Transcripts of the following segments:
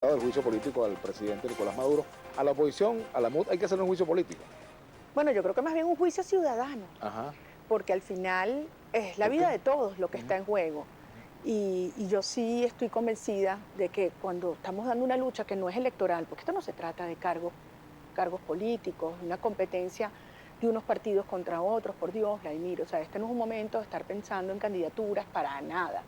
resultado del juicio político al presidente Nicolás Maduro. A la oposición, a la MUD, hay que hacer un juicio político. Bueno, yo creo que más bien un juicio ciudadano, Ajá. porque al final es la vida de todos lo que está en juego. Y yo sí estoy convencida de que cuando estamos dando una lucha que no es electoral, porque esto no se trata de cargos políticos, una competencia de unos partidos contra otros, por Dios, Vladimir, o sea, este no es un momento de estar pensando en candidaturas para nada.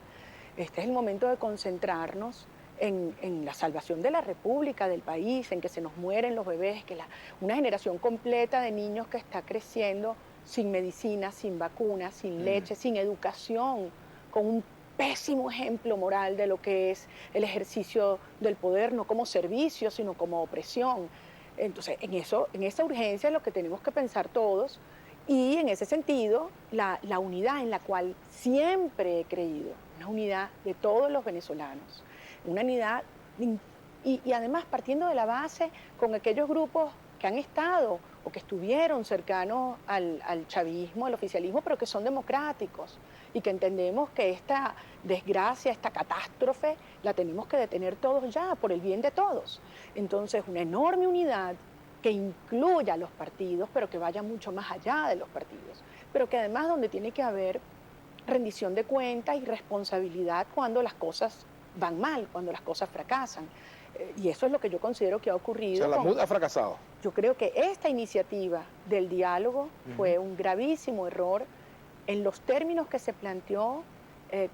Este es el momento de concentrarnos en la salvación de la República, del país, en que se nos mueren los bebés, que una generación completa de niños que está creciendo sin medicina, sin vacunas, sin leche, sin educación, con un pésimo ejemplo moral de lo que es el ejercicio del poder, no como servicio, sino como opresión. Entonces, en esa urgencia es lo que tenemos que pensar todos, y en ese sentido, la unidad en la cual siempre he creído, una unidad de todos los venezolanos, una unidad, y además partiendo de la base con aquellos grupos que han estado o que estuvieron cercanos al chavismo, al oficialismo, pero que son democráticos y que entendemos que esta desgracia, esta catástrofe, la tenemos que detener todos ya, por el bien de todos. Entonces, una enorme unidad que incluya a los partidos, pero que vaya mucho más allá de los partidos, pero que además donde tiene que haber rendición de cuentas y responsabilidad cuando las cosas van mal, cuando las cosas fracasan. Y eso es lo que yo considero que ha ocurrido. O sea, la MUD ha fracasado. Yo creo que esta iniciativa del diálogo fue un gravísimo error en los términos que se planteó,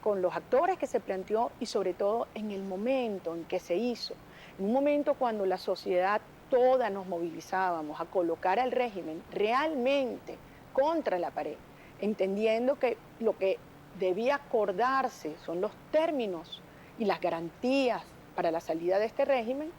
con los actores que se planteó y sobre todo en el momento en que se hizo. En un momento cuando la sociedad toda nos movilizábamos a colocar al régimen realmente contra la pared, entendiendo que lo que debía acordarse son los términos y las garantías para la salida de este régimen,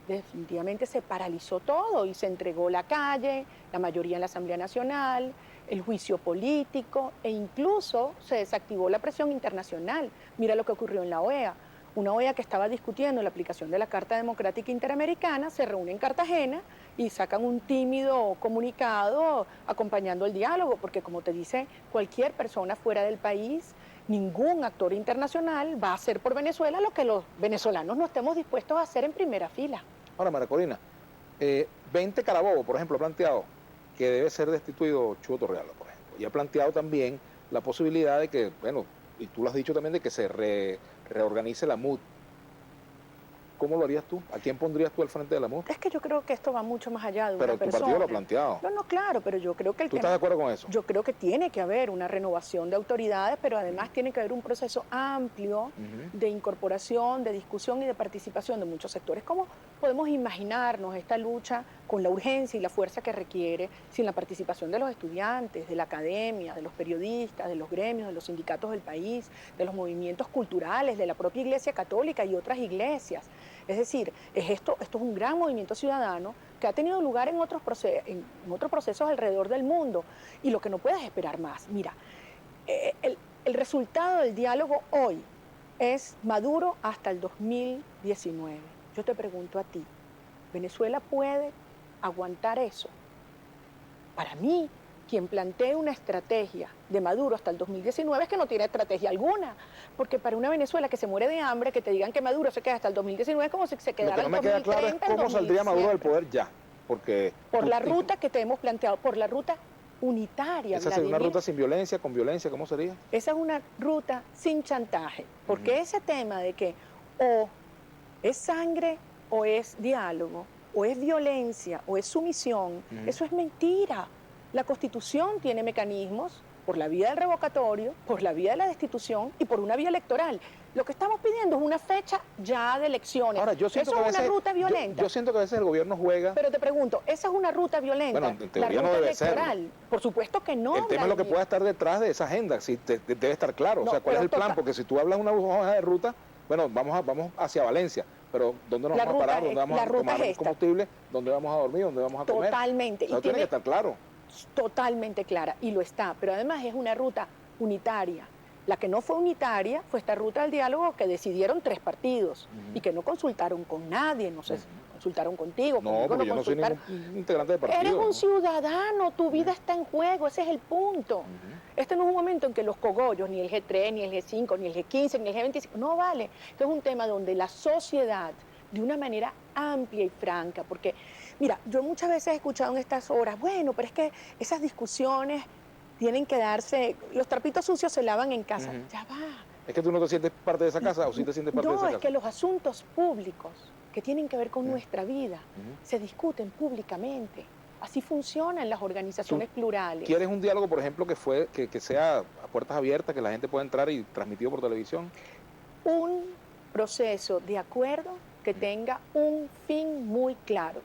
definitivamente se paralizó todo y se entregó la calle, la mayoría en la Asamblea Nacional, el juicio político e incluso se desactivó la presión internacional. Mira lo que ocurrió en la OEA. Una OEA que estaba discutiendo la aplicación de la Carta Democrática Interamericana se reúne en Cartagena y sacan un tímido comunicado acompañando el diálogo, porque como te dice cualquier persona fuera del país, ningún actor internacional va a hacer por Venezuela lo que los venezolanos no estemos dispuestos a hacer en primera fila. Ahora, María Corina, 20 Carabobo, por ejemplo, ha planteado que debe ser destituido Chugo Torrealba, por ejemplo, y ha planteado también la posibilidad de que, bueno, y tú lo has dicho también, de que se reorganice la MUD. ¿Cómo lo harías tú? ¿A quién pondrías tú al frente de la MUD? Es que yo creo que esto va mucho más allá de una persona. Pero tu partido lo ha planteado. No, claro, pero yo creo que el tema... ¿Tú estás de acuerdo con eso? Yo creo que tiene que haber una renovación de autoridades, pero además tiene que haber un proceso amplio de incorporación, de discusión y de participación de muchos sectores. ¿Cómo podemos imaginarnos esta lucha con la urgencia y la fuerza que requiere sin la participación de los estudiantes, de la academia, de los periodistas, de los gremios, de los sindicatos del país, de los movimientos culturales, de la propia Iglesia Católica y otras iglesias? Es decir, esto es un gran movimiento ciudadano que ha tenido lugar en otros procesos alrededor del mundo, y lo que no puedes esperar más. Mira, el resultado del diálogo hoy es Maduro hasta el 2019. Yo te pregunto a ti, ¿Venezuela puede aguantar eso? Para mí, quien plantee una estrategia de Maduro hasta el 2019 es que no tiene estrategia alguna, porque para una Venezuela que se muere de hambre, que te digan que Maduro se queda hasta el 2019 es como si se quedara en 2030. Lo que no me queda claro es cómo saldría Maduro del poder ya, porque... Por la ruta que te hemos planteado, por la ruta unitaria. ¿Esa sería una ruta sin violencia, con violencia? ¿Cómo sería? Esa es una ruta sin chantaje, porque ese tema de que o es sangre o es diálogo, o es violencia o es sumisión, eso es mentira. La Constitución tiene mecanismos por la vía del revocatorio, por la vía de la destitución y por una vía electoral. Lo que estamos pidiendo es una fecha ya de elecciones. Ahora, yo siento ¿Eso que es una ruta violenta? Yo siento que a veces el gobierno juega... Pero te pregunto, ¿esa es una ruta violenta? Bueno, en teoría no debe ser. Por supuesto que no. El tema es lo que pueda estar detrás de esa agenda, si debe estar claro. No, o sea, ¿cuál es el plan? Porque si tú hablas una hoja de ruta, bueno, vamos hacia Valencia, pero ¿dónde nos vamos a parar? ¿Dónde vamos a tomar combustible? ¿Dónde vamos a dormir? ¿Dónde vamos a comer? Totalmente. Eso tiene que estar claro. Totalmente clara, y lo está, pero además es una ruta unitaria. La que no fue unitaria fue esta ruta del diálogo que decidieron 3 partidos y que no consultaron con nadie, no sé, consultaron contigo. No, porque yo no soy ningún integrante de partido. Eres un ciudadano, tu vida está en juego, ese es el punto. Este no es un momento en que los cogollos, ni el G3, ni el G5, ni el G15, ni el G25, no vale. Este es un tema donde la sociedad de una manera amplia y franca, porque, mira, yo muchas veces he escuchado en estas horas, bueno, pero es que esas discusiones tienen que darse, los trapitos sucios se lavan en casa. Ujú. Ya va. ¿Es que tú no te sientes parte de esa casa o sí te sientes parte de No, esa es casa? que los asuntos públicos que tienen que ver con Ujú, nuestra vida ujú. se discuten públicamente. Así funcionan las ¿Tú organizaciones plurales. quieres un diálogo, por ejemplo, que sea a puertas abiertas, que la gente pueda entrar y transmitido por televisión? Un proceso de acuerdo que tenga un fin muy claro,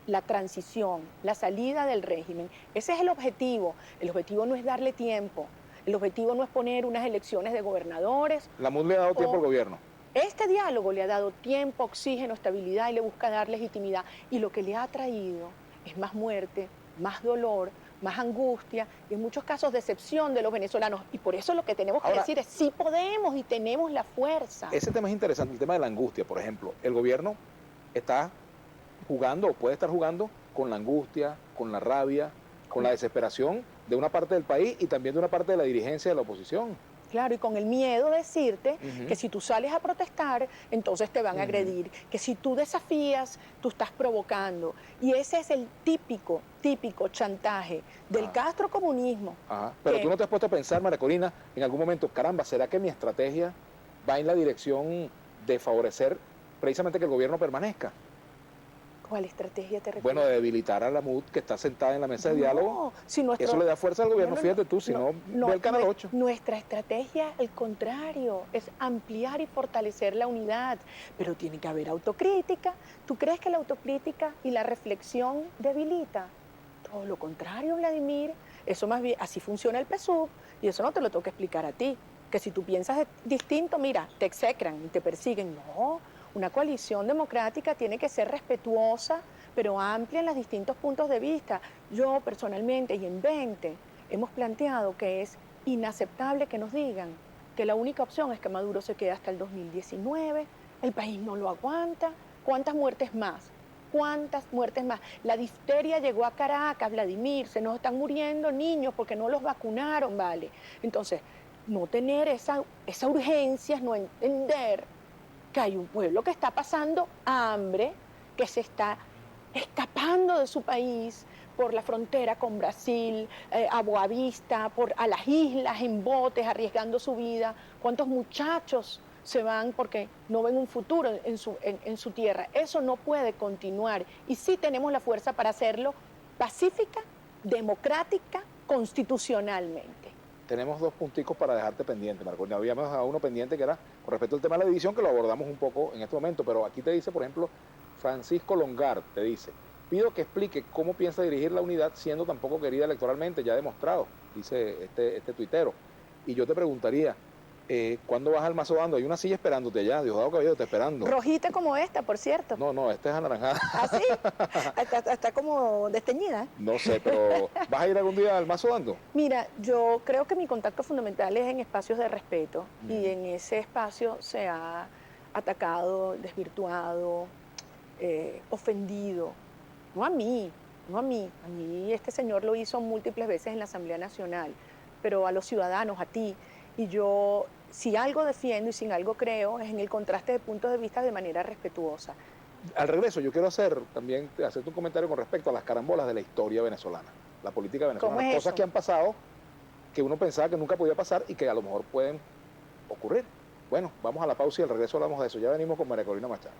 la transición, la salida del régimen. Ese es el objetivo. El objetivo no es darle tiempo. El objetivo no es poner unas elecciones de gobernadores La MUD le ha dado tiempo al o gobierno. este diálogo le ha dado tiempo, oxígeno, estabilidad y le busca dar legitimidad. Y lo que le ha traído es más muerte, más dolor, más angustia y en muchos casos decepción de los venezolanos. Y por eso lo que tenemos que Ahora, decir es sí podemos y tenemos la fuerza. ese tema es interesante, el tema de la angustia, por ejemplo. El gobierno está jugando o puede estar jugando con la angustia, con la rabia, con la desesperación de una parte del país y también de una parte de la dirigencia de la oposición. Claro, y con el miedo de decirte Ujú, que si tú sales a protestar, entonces te van a ujú. agredir, que si tú desafías, tú estás provocando. Y ese es el típico chantaje del Ajá, castrocomunismo, ajá. Pero tú que no te has puesto a pensar, María Corina, en algún momento, caramba, ¿será que mi estrategia va en la dirección de favorecer precisamente que el gobierno permanezca? ¿cuál estrategia te Bueno, refieres? de debilitar a la MUD que está sentada en la mesa de diálogo. No, si Eso le da fuerza al gobierno, fíjate tú, si no, ve el Canal 8. nuestra estrategia, al contrario, es ampliar y fortalecer la unidad, pero tiene que haber autocrítica. ¿Tú crees que la autocrítica y la reflexión debilita? Todo lo contrario, Vladimir, eso más bien, así funciona el PSUV y eso no te lo tengo que explicar a ti, que si tú piensas distinto, mira, te execran y te persiguen. No, una coalición democrática tiene que ser respetuosa, pero amplia en los distintos puntos de vista. Yo personalmente y en 20 hemos planteado que es inaceptable que nos digan que la única opción es que Maduro se quede hasta el 2019, el país no lo aguanta. ¿Cuántas muertes más? ¿Cuántas muertes más? La difteria llegó a Caracas, Vladimir, se nos están muriendo niños porque no los vacunaron, ¿vale? Entonces, no tener esa urgencia es no entender que hay un pueblo que está pasando hambre, que se está escapando de su país por la frontera con Brasil, a Boavista, a las islas en botes, arriesgando su vida. ¿Cuántos muchachos se van porque no ven un futuro en su tierra? Eso no puede continuar. Y sí tenemos la fuerza para hacerlo pacífica, democrática, constitucionalmente. Tenemos dos punticos para dejarte pendiente, Marco. Habíamos dejado uno pendiente que era con respecto al tema de la división, que lo abordamos un poco en este momento, pero aquí te dice, por ejemplo, Francisco Longar, te dice, pido que explique cómo piensa dirigir la unidad siendo tan poco querida electoralmente, ya demostrado, dice este tuitero. Y yo te preguntaría, ¿cuándo vas al Mazodando? Hay una silla esperándote allá, Diosdado Cabello está esperando. Rojita como esta, por cierto. No, esta es anaranjada. Así, está como desteñida. No sé, pero ¿vas a ir algún día al Mazodando? Mira, yo creo que mi contacto fundamental es en espacios de respeto y en ese espacio se ha atacado, desvirtuado, ofendido. No a mí, no a mí. A mí este señor lo hizo múltiples veces en la Asamblea Nacional, pero a los ciudadanos, a ti. Y yo, si algo defiendo y sin algo creo, es en el contraste de puntos de vista de manera respetuosa. Al regreso, yo quiero también hacerte un comentario con respecto a las carambolas de la historia venezolana, la política ¿Cómo venezolana, es cosas eso? que han pasado, que uno pensaba que nunca podía pasar y que a lo mejor pueden ocurrir. Bueno, vamos a la pausa y al regreso hablamos de eso. Ya venimos con María Corina Machado.